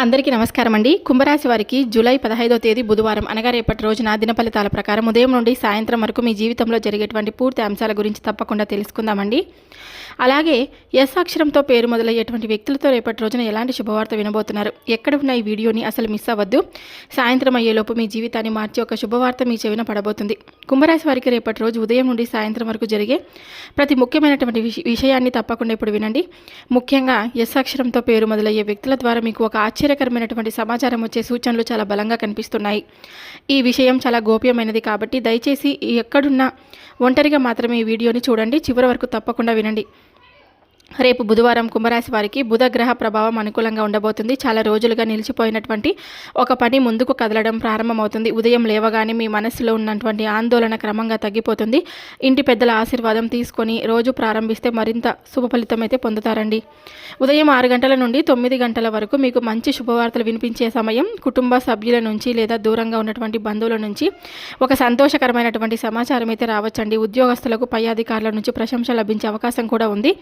అందరికీ నమస్కారం అండి. కుంభరాశి వారికి జూలై 15వ తేదీ బుధవారం అనగా రేపటి రోజున దిన ఫలితాల ప్రకారం ఉదయం నుండి సాయంత్రం వరకు మీ జీవితంలో జరిగేటువంటి పూర్తి అంశాల గురించి తప్పకుండా తెలుసుకుందామండి. అలాగే ఎస్ అక్షరంతో పేరు మొదలయ్యేటువంటి వ్యక్తులతో రేపటి రోజున ఎలాంటి శుభవార్త వినబోతున్నారు, ఎక్కడ ఉన్న ఈ వీడియోని అసలు మిస్ అవ్వద్దు. సాయంత్రం అయ్యేలోపు మీ జీవితాన్ని మార్చి ఒక శుభవార్త మీ చెవిన పడబోతుంది. కుంభరాశి వారికి రేపటి రోజు ఉదయం నుండి సాయంత్రం వరకు జరిగే ప్రతి ముఖ్యమైనటువంటి విషయాన్ని తప్పకుండా ఇప్పుడు వినండి. ముఖ్యంగా ఎస్ అక్షరంతో పేరు మొదలయ్యే వ్యక్తుల ద్వారా మీకు ఒక ఆశ్చర్యకరమైనటువంటి సమాచారం వచ్చే సూచనలు చాలా బలంగా కనిపిస్తున్నాయి. ఈ విషయం చాలా గోప్యమైనది కాబట్టి దయచేసి ఎక్కడున్నా ఒంటరిగా మాత్రమే ఈ వీడియోని చూడండి, చివరి వరకు తప్పకుండా వినండి. రేపు బుధవారం కుంభరాశి వారికి బుధ గ్రహ ప్రభావం అనుకూలంగా ఉండబోతుంది. చాలా రోజులుగా నిలిచిపోయినటువంటి ఒక పని ముందుకు కదలడం ప్రారంభమవుతుంది. ఉదయం లేవగానే మీ మనసులో ఉన్నటువంటి ఆందోళన క్రమంగా తగ్గిపోతుంది. ఇంటి పెద్దల ఆశీర్వాదం తీసుకొని రోజు ప్రారంభిస్తే మరింత శుభ ఫలితం అయితే పొందుతారండి. ఉదయం 6 గంటల నుండి 9 గంటల వరకు మీకు మంచి శుభవార్తలు వినిపించే సమయం. కుటుంబ సభ్యుల నుంచి లేదా దూరంగా ఉన్నటువంటి బంధువుల నుంచి ఒక సంతోషకరమైనటువంటి సమాచారం అయితే రావచ్చండి. ఉద్యోగస్తులకు పై అధికారుల నుంచి ప్రశంస లభించే అవకాశం కూడా ఉంది.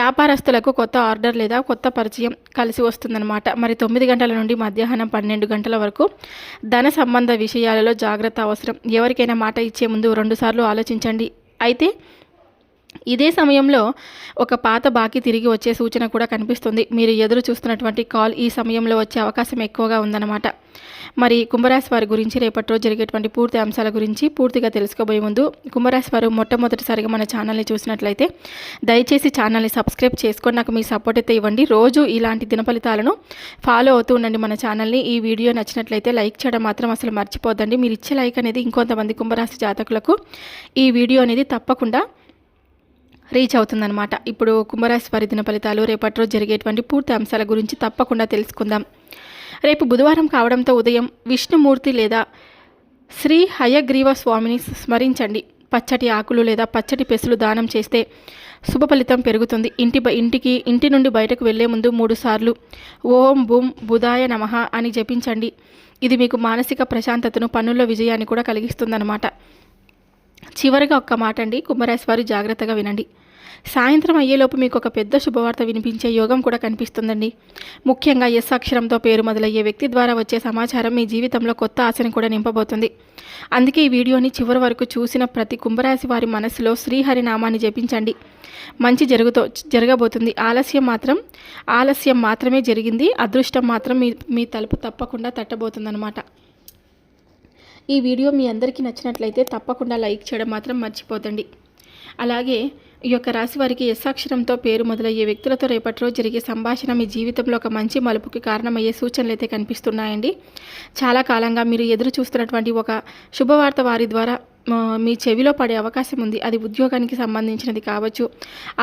వ్యాపారస్తులకు కొత్త ఆర్డర్ లేదా కొత్త పరిచయం కలిసి వస్తుందన్నమాట. మరి 9 గంటల నుండి మధ్యాహ్నం 12 గంటల వరకు ధన సంబంధ విషయాలలో జాగ్రత్త అవసరం. ఎవరికైనా మాట ఇచ్చే ముందు 2 సార్లు ఆలోచించండి. అయితే ఇదే సమయంలో ఒక పాత బాకీ తిరిగి వచ్చే సూచన కూడా కనిపిస్తుంది. మీరు ఎదురు చూస్తున్నటువంటి కాల్ ఈ సమయంలో వచ్చే అవకాశం ఎక్కువగా ఉందన్నమాట. మరి కుంభరాశి వారి గురించి రేపటి రోజు జరిగేటువంటి పూర్తి అంశాల గురించి పూర్తిగా తెలుసుకోబోయే ముందు కుంభరాశి వారు మొట్టమొదటిసారిగా మన ఛానల్ని చూసినట్లయితే దయచేసి ఛానల్ని సబ్స్క్రైబ్ చేసుకొని నాకు మీ సపోర్ట్ అయితే ఇవ్వండి. రోజు ఇలాంటి దిన ఫలితాలను ఫాలో అవుతూ ఉండండి మన ఛానల్ని. ఈ వీడియో నచ్చినట్లయితే లైక్ చేయడం మాత్రం అసలు మర్చిపోద్దండి. మీరు ఇచ్చే లైక్ అనేది ఇంకొంతమంది కుంభరాశి జాతకులకు ఈ వీడియో అనేది తప్పకుండా రీచ్ అవుతుందన్నమాట. ఇప్పుడు కుంభరాశి వారి దిన ఫలితాలు రేపటి రోజు జరిగేటువంటి పూర్తి అంశాల గురించి తప్పకుండా తెలుసుకుందాం. రేపు బుధవారం కావడంతో ఉదయం విష్ణుమూర్తి లేదా శ్రీ హయగ్రీవ స్వామిని స్మరించండి. పచ్చటి ఆకులు లేదా పచ్చటి పెసులు దానం చేస్తే శుభ ఫలితం పెరుగుతుంది. ఇంటి నుండి బయటకు వెళ్లే ముందు 3 సార్లు ఓం బూం బుధాయ నమః అని జపించండి. ఇది మీకు మానసిక ప్రశాంతతను, పనుల్లో విజయాన్ని కూడా కలిగిస్తుందన్నమాట. చివరిగా ఒక్క మాట అండి, కుంభరాశి వారు జాగ్రత్తగా వినండి. సాయంత్రం అయ్యేలోపు మీకు ఒక పెద్ద శుభవార్త వినిపించే యోగం కూడా కనిపిస్తుందండి. ముఖ్యంగా ఎస్ అక్షరంతో పేరు మొదలయ్యే వ్యక్తి ద్వారా వచ్చే సమాచారం మీ జీవితంలో కొత్త ఆశను కూడా నింపబోతుంది. అందుకే ఈ వీడియోని చివరి వరకు చూసిన ప్రతి కుంభరాశి వారి మనసులో శ్రీహరి నామాన్ని జపించండి. మంచి జరగబోతుంది. ఆలస్యం మాత్రమే జరిగింది. అదృష్టం మాత్రం మీ తలుపు తప్పకుండా తట్టబోతుందన్నమాట. ఈ వీడియో మీ అందరికీ నచ్చినట్లయితే తప్పకుండా లైక్ చేయడం మాత్రం మర్చిపోతండి. అలాగే ఈ యొక్క రాశి వారికి ఎస్ అక్షరంతో పేరు మొదలయ్యే వ్యక్తులతో రేపటి రోజు జరిగే సంభాషణ మీ జీవితంలో ఒక మంచి మలుపుకి కారణమయ్యే సూచనలు అయితే కనిపిస్తున్నాయండి. చాలా కాలంగా మీరు ఎదురు చూస్తున్నటువంటి ఒక శుభవార్త వారి ద్వారా మీ చెవిలో పడే అవకాశం ఉంది. అది ఉద్యోగానికి సంబంధించినది కావచ్చు,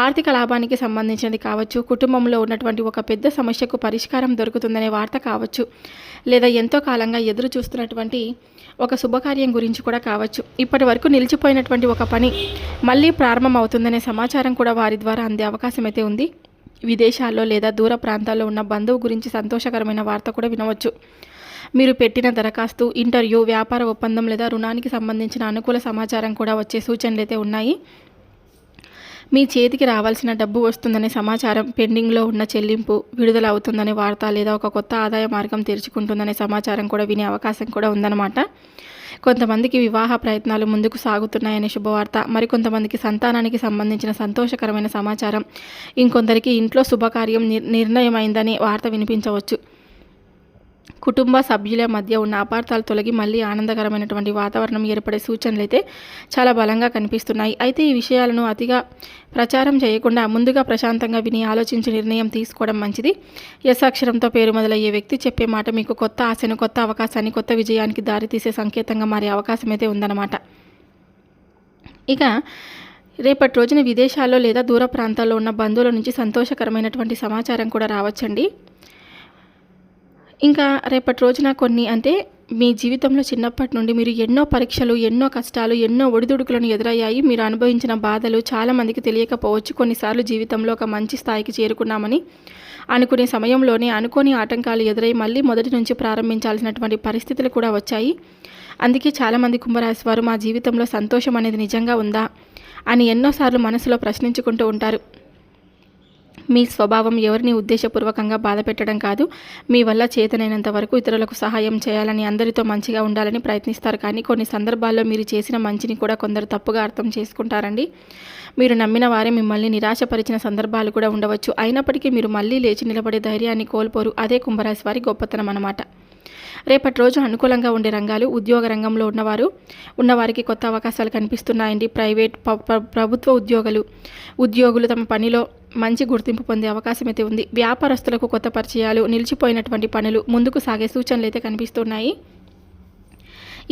ఆర్థిక లాభానికి సంబంధించినది కావచ్చు, కుటుంబంలో ఉన్నటువంటి ఒక పెద్ద సమస్యకు పరిష్కారం దొరుకుతుందనే వార్త కావచ్చు, లేదా ఎంతో కాలంగా ఎదురు చూస్తున్నటువంటి ఒక శుభకార్యం గురించి కూడా కావచ్చు. ఇప్పటి వరకు నిలిచిపోయినటువంటి ఒక పని మళ్ళీ ప్రారంభం అవుతుందనే సమాచారం కూడా వారి ద్వారా అందే అవకాశం అయితే ఉంది. విదేశాల్లో లేదా దూర ప్రాంతాల్లో ఉన్న బంధువు గురించి సంతోషకరమైన వార్త కూడా వినవచ్చు. మీరు పెట్టిన దరఖాస్తు, ఇంటర్వ్యూ, వ్యాపార ఒప్పందం లేదా రుణానికి సంబంధించిన అనుకూల సమాచారం కూడా వచ్చే సూచనలు అయితే ఉన్నాయి. మీ చేతికి రావాల్సిన డబ్బు వస్తుందనే సమాచారం, పెండింగ్లో ఉన్న చెల్లింపు విడుదల అవుతుందనే వార్త, లేదా ఒక కొత్త ఆదాయ మార్గం తెరుచుకుంటుందనే సమాచారం కూడా వినే అవకాశం కూడా ఉందన్నమాట. కొంతమందికి వివాహ ప్రయత్నాలు ముందుకు సాగుతున్నాయనే శుభవార్త, మరికొంతమందికి సంతానానికి సంబంధించిన సంతోషకరమైన సమాచారం, ఇంకొందరికి ఇంట్లో శుభకార్యం నిర్ణయమైందనే వార్త వినిపించవచ్చు. కుటుంబ సభ్యుల మధ్య ఉన్న అపార్థాలు తొలగి మళ్ళీ ఆనందకరమైనటువంటి వాతావరణం ఏర్పడే సూచనలు అయితే చాలా బలంగా కనిపిస్తున్నాయి. అయితే ఈ విషయాలను అతిగా ప్రచారం చేయకుండా ముందుగా ప్రశాంతంగా విని ఆలోచించి నిర్ణయం తీసుకోవడం మంచిది. ఎస్ అక్షరంతో పేరు మొదలయ్యే వ్యక్తి చెప్పే మాట మీకు కొత్త ఆశను, కొత్త అవకాశాన్ని, కొత్త విజయానికి దారితీసే సంకేతంగా మారే అవకాశం అయితే ఉందన్నమాట. ఇక రేపటి రోజున విదేశాల్లో లేదా దూర ప్రాంతాల్లో ఉన్న బంధువుల నుంచి సంతోషకరమైనటువంటి సమాచారం కూడా రావచ్చండి. ఇంకా రేపటి రోజున మీ జీవితంలో చిన్నప్పటి నుండి మీరు ఎన్నో పరీక్షలు, ఎన్నో కష్టాలు, ఎన్నో ఒడిదుడుకులను ఎదురయ్యాయి. మీరు అనుభవించిన బాధలు చాలామందికి తెలియకపోవచ్చు. కొన్నిసార్లు జీవితంలో ఒక మంచి స్థాయికి చేరుకున్నామని అనుకునే సమయంలోనే అనుకోని ఆటంకాలు ఎదురై మళ్ళీ మొదటి నుంచి ప్రారంభించాల్సినటువంటి పరిస్థితులు కూడా వచ్చాయి. అందుకే చాలామంది కుంభరాశి వారు మా జీవితంలో సంతోషం అనేది నిజంగా ఉందా అని ఎన్నోసార్లు మనసులో ప్రశ్నించుకుంటూ ఉంటారు. మీ స్వభావం ఎవరిని ఉద్దేశపూర్వకంగా బాధ పెట్టడం కాదు. మీ వల్ల చేతనైనంత వరకు ఇతరులకు సహాయం చేయాలని, అందరితో మంచిగా ఉండాలని ప్రయత్నిస్తారు. కానీ కొన్ని సందర్భాల్లో మీరు చేసిన మంచిని కూడా కొందరు తప్పుగా అర్థం చేసుకుంటారండి. మీరు నమ్మిన వారే మిమ్మల్ని నిరాశపరిచిన సందర్భాలు కూడా ఉండవచ్చు. అయినప్పటికీ మీరు మళ్ళీ లేచి నిలబడే ధైర్యాన్ని కోల్పోరు. అదే కుంభరాశి వారి గొప్పతనం అన్నమాట. రేపటి రోజు అనుకూలంగా ఉండే రంగాలు: ఉద్యోగ రంగంలో ఉన్నవారికి కొత్త అవకాశాలు కనిపిస్తున్నాయండి. ప్రైవేట్, ప్రభుత్వ ఉద్యోగులు తమ పనిలో మంచి గుర్తింపు పొందే అవకాశం అయితే ఉంది. వ్యాపారస్తులకు కొత్త పరిచయాలు, నిలిచిపోయినటువంటి పనులు ముందుకు సాగే సూచనలు అయితే కనిపిస్తున్నాయి.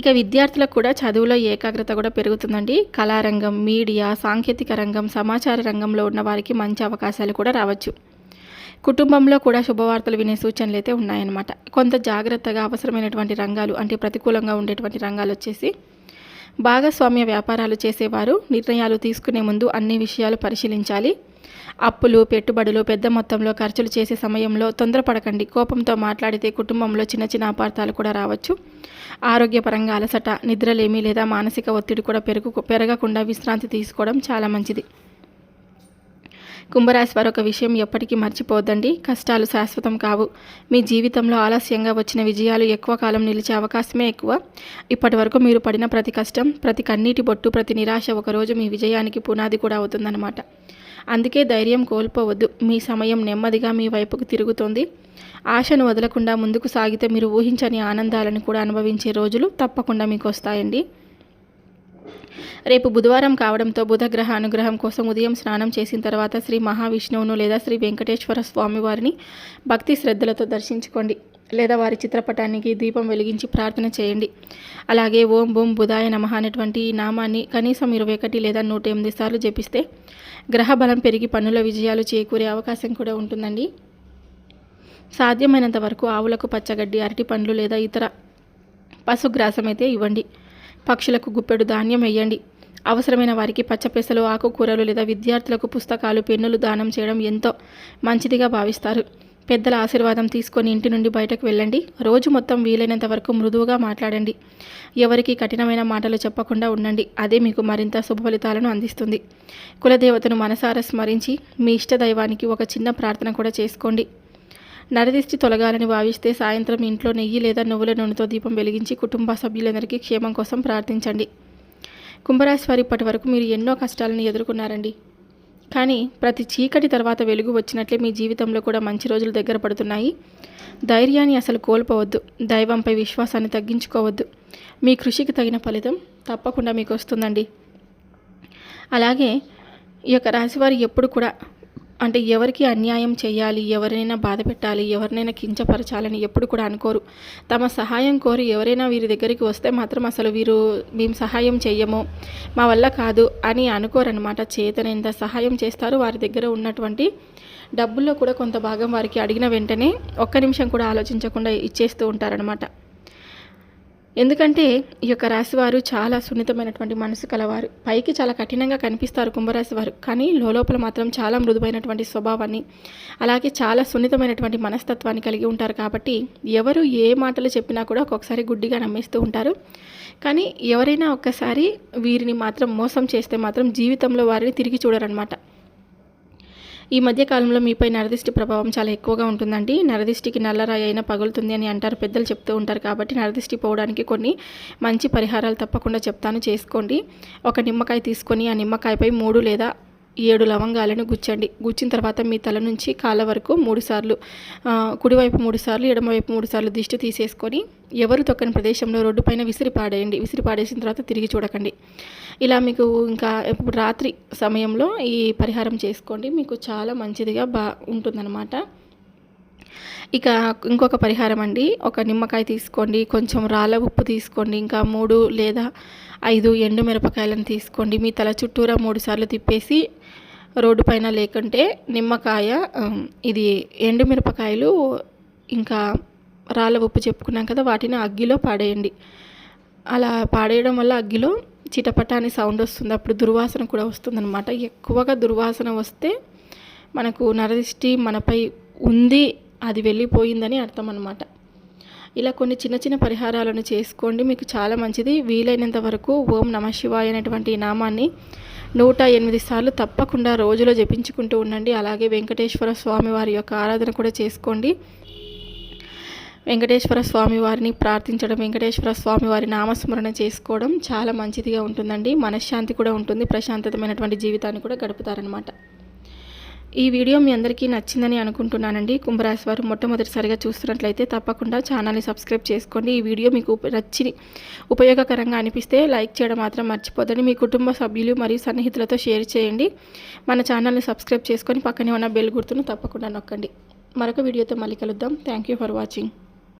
ఇక విద్యార్థులకు కూడా చదువులో ఏకాగ్రత కూడా పెరుగుతుందండి. కళారంగం, మీడియా, సాంకేతిక రంగం, సమాచార రంగంలో ఉన్న వారికి మంచి అవకాశాలు కూడా రావచ్చు. కుటుంబంలో కూడా శుభవార్తలు వినే సూచనలు అయితే ఉన్నాయన్నమాట. కొంత జాగ్రత్తగా అవసరమైనటువంటి రంగాలు, అంటే ప్రతికూలంగా ఉండేటువంటి రంగాలు వచ్చేసి భాగస్వామ్య వ్యాపారాలు చేసేవారు నిర్ణయాలు తీసుకునే ముందు అన్ని విషయాలు పరిశీలించాలి. అప్పులు, పెట్టుబడులు, పెద్ద మొత్తంలో ఖర్చులు చేసే సమయంలో తొందరపడకండి. కోపంతో మాట్లాడితే కుటుంబంలో చిన్న చిన్న అపార్థాలు కూడా రావచ్చు. ఆరోగ్యపరంగా అలసట, నిద్రలేమి లేదా మానసిక ఒత్తిడి కూడా పెరగకుండా విశ్రాంతి తీసుకోవడం చాలా మంచిది. కుంభరాశి వారు ఒక విషయం ఎప్పటికీ మర్చిపోవద్దండి: కష్టాలు శాశ్వతం కావు. మీ జీవితంలో ఆలస్యంగా వచ్చిన విజయాలు ఎక్కువ కాలం నిలిచే అవకాశమే ఎక్కువ. ఇప్పటి వరకు మీరు పడిన ప్రతి కష్టం, ప్రతి కన్నీటి బొట్టు, ప్రతి నిరాశ ఒకరోజు మీ విజయానికి పునాది కూడా అవుతుందన్నమాట. అందుకే ధైర్యం కోల్పోవద్దు. మీ సమయం నెమ్మదిగా మీ వైపుకు తిరుగుతోంది. ఆశను వదలకుండా ముందుకు సాగితే మీరు ఊహించని ఆనందాలను కూడా అనుభవించే రోజులు తప్పకుండా మీకు వస్తాయండి. రేపు బుధవారం కావడంతో బుధగ్రహ అనుగ్రహం కోసం ఉదయం స్నానం చేసిన తర్వాత శ్రీ మహావిష్ణువును లేదా శ్రీ వెంకటేశ్వర స్వామి వారిని భక్తి శ్రద్ధలతో దర్శించుకోండి, లేదా వారి చిత్రపటానికి దీపం వెలిగించి ప్రార్థన చేయండి. అలాగే ఓం బూం బుధాయ నమః అనేటువంటి ఈ నామాన్ని కనీసం 21 లేదా 108 సార్లు జపిస్తే గ్రహ బలం పెరిగి పనుల విజయాలు చేకూరే అవకాశం కూడా ఉంటుందండి. సాధ్యమైనంత వరకు ఆవులకు పచ్చగడ్డి, అరటి పండ్లు లేదా ఇతర పశుగ్రాసం అయితే ఇవ్వండి. పక్షులకు గుప్పెడు ధాన్యం వేయండి. అవసరమైన వారికి పచ్చపెసలు, ఆకుకూరలు లేదా విద్యార్థులకు పుస్తకాలు, పెన్నులు దానం చేయడం ఎంతో మంచిదిగా భావిస్తారు. పెద్దల ఆశీర్వాదం తీసుకొని ఇంటి నుండి బయటకు వెళ్ళండి. రోజు మొత్తం వీలైనంత వరకు మృదువుగా మాట్లాడండి. ఎవరికి కఠినమైన మాటలు చెప్పకుండా ఉండండి. అదే మీకు మరింత శుభ ఫలితాలను అందిస్తుంది. కులదేవతను మనసారా స్మరించి మీ ఇష్ట దైవానికి ఒక చిన్న ప్రార్థన కూడా చేసుకోండి. నరదిష్టి తొలగాలని భావిస్తే సాయంత్రం ఇంట్లో నెయ్యి లేదా నువ్వుల నూనెతో దీపం వెలిగించి కుటుంబ సభ్యులందరికీ క్షేమం కోసం ప్రార్థించండి. కుంభరాశి వారు ఇప్పటి వరకు మీరు ఎన్నో కష్టాలను ఎదుర్కొన్నారండి. కానీ ప్రతి చీకటి తర్వాత వెలుగు వచ్చినట్లే మీ జీవితంలో కూడా మంచి రోజులు దగ్గర పడుతున్నాయి. ధైర్యాన్ని అసలు కోల్పోవద్దు. దైవంపై విశ్వాసాన్ని తగ్గించుకోవద్దు. మీ కృషికి తగిన ఫలితం తప్పకుండా మీకు వస్తుందండి. అలాగే ఈ యొక్క రాశివారు ఎప్పుడు కూడా అంటే ఎవరికి అన్యాయం చేయాలి, ఎవరినైనా బాధ పెట్టాలి, ఎవరినైనా కించపరచాలని ఎప్పుడు కూడా అనుకోరు. తమ సహాయం కోరి ఎవరైనా వీరి దగ్గరికి వస్తే మాత్రం అసలు వీరు మేము సహాయం చెయ్యము, మా వల్ల కాదు అని అనుకోరనమాట. చేతనైనంత సహాయం చేస్తారు. వారి దగ్గర ఉన్నటువంటి డబ్బుల్లో కూడా కొంత భాగం వారికి అడిగిన వెంటనే ఒక్క నిమిషం కూడా ఆలోచించకుండా ఇచ్చేస్తూ ఉంటారనమాట. ఎందుకంటే ఈ యొక్క రాశివారు చాలా సున్నితమైనటువంటి మనసు కలవారు. పైకి చాలా కఠినంగా కనిపిస్తారు కుంభరాశి వారు, కానీ లోపల మాత్రం చాలా మృదువైనటువంటి స్వభావాన్ని, అలాగే చాలా సున్నితమైనటువంటి మనస్తత్వాన్ని కలిగి ఉంటారు. కాబట్టి ఎవరు ఏ మాటలు చెప్పినా కూడా ఒక్కొక్కసారి గుడ్డిగా నమ్మేస్తూ ఉంటారు. కానీ ఎవరైనా ఒక్కసారి వీరిని మాత్రం మోసం చేస్తే మాత్రం జీవితంలో వారిని తిరిగి చూడరనమాట. ఈ మధ్యకాలంలో మీపై నరదిష్టి ప్రభావం చాలా ఎక్కువగా ఉంటుందండి. నరదిష్టికి నల్లరాయి అయినా పగులుతుంది అని అంటారు, పెద్దలు చెప్తూ ఉంటారు. కాబట్టి నరదిష్టి పోవడానికి కొన్ని మంచి పరిహారాలు తప్పకుండా చెప్తాను, చేసుకోండి. ఒక నిమ్మకాయ తీసుకొని ఆ నిమ్మకాయపై 3 లేదా 7 లవంగాలను గుచ్చండి. గుచ్చిన తర్వాత మీ తల నుంచి కాళ్ళ వరకు 3 సార్లు, కుడివైపు 3 సార్లు, ఎడమవైపు 3 సార్లు దిష్టి తీసేసుకొని ఎవరు తొక్కని ప్రదేశంలో రోడ్డు పైన విసిరిపాడేయండి. విసిరిపాడేసిన తర్వాత తిరిగి చూడకండి. ఇలా మీకు ఇంకా రాత్రి సమయంలో ఈ పరిహారం చేసుకోండి. మీకు చాలా మంచిదిగా ఉంటుందన్నమాట. ఇక ఇంకొక పరిహారం అండి, ఒక నిమ్మకాయ తీసుకోండి, కొంచెం రాళ్ళ ఉప్పు తీసుకోండి, ఇంకా 3 లేదా 5 ఎండు మిరపకాయలను తీసుకోండి. మీ తల చుట్టూరా 3 సార్లు తిప్పేసి రోడ్డు పైన, లేకుంటే నిమ్మకాయ, ఇది ఎండు మిరపకాయలు ఇంకా రాళ్ళ ఉప్పు చెప్పుకున్నాం కదా, వాటిని అగ్గిలో పాడేయండి. అలా పాడేయడం వల్ల అగ్గిలో చిటపట అని సౌండ్ వస్తుంది. అప్పుడు దుర్వాసన కూడా వస్తుందన్నమాట. ఎక్కువగా దుర్వాసన వస్తే మనకు నరదిష్టి మనపై ఉంది, అది వెళ్ళిపోయిందని అర్థం అన్నమాట. ఇలా కొన్ని చిన్న చిన్న పరిహారాలను చేసుకోండి, మీకు చాలా మంచిది. వీలైనంత వరకు ఓం నమః శివాయ అనేటువంటి నామాన్ని 108 సార్లు తప్పకుండా రోజులో జపించుకుంటూ ఉండండి. అలాగే వెంకటేశ్వర స్వామి వారి యొక్క ఆరాధన కూడా చేసుకోండి. వెంకటేశ్వర స్వామి వారిని ప్రార్థించడం, వెంకటేశ్వర స్వామి వారి నామస్మరణ చేసుకోవడం చాలా మంచిదిగా ఉంటుందండి. మనశ్శాంతి కూడా ఉంటుంది, ప్రశాంతతమైనటువంటి జీవితాన్ని కూడా గడుపుతారనమాట. ఈ వీడియో మీ అందరికీ నచ్చిందని అనుకుంటున్నానండి. కుంభరాశి వారు మొట్టమొదటిసారిగా చూస్తున్నట్లయితే తప్పకుండా ఛానల్ని సబ్స్క్రైబ్ చేసుకోండి. ఈ వీడియో మీకు ఉపయోగకరంగా అనిపిస్తే లైక్ చేయడం మాత్రం మర్చిపోదండి. మీ కుటుంబ సభ్యులు మరియు సన్నిహితులతో షేర్ చేయండి. మన ఛానల్ని సబ్స్క్రైబ్ చేసుకొని పక్కనే ఉన్న బెల్ గుర్తును తప్పకుండా నొక్కండి. మరొక వీడియోతో మళ్ళీ కలుద్దాం. Thank you for watching.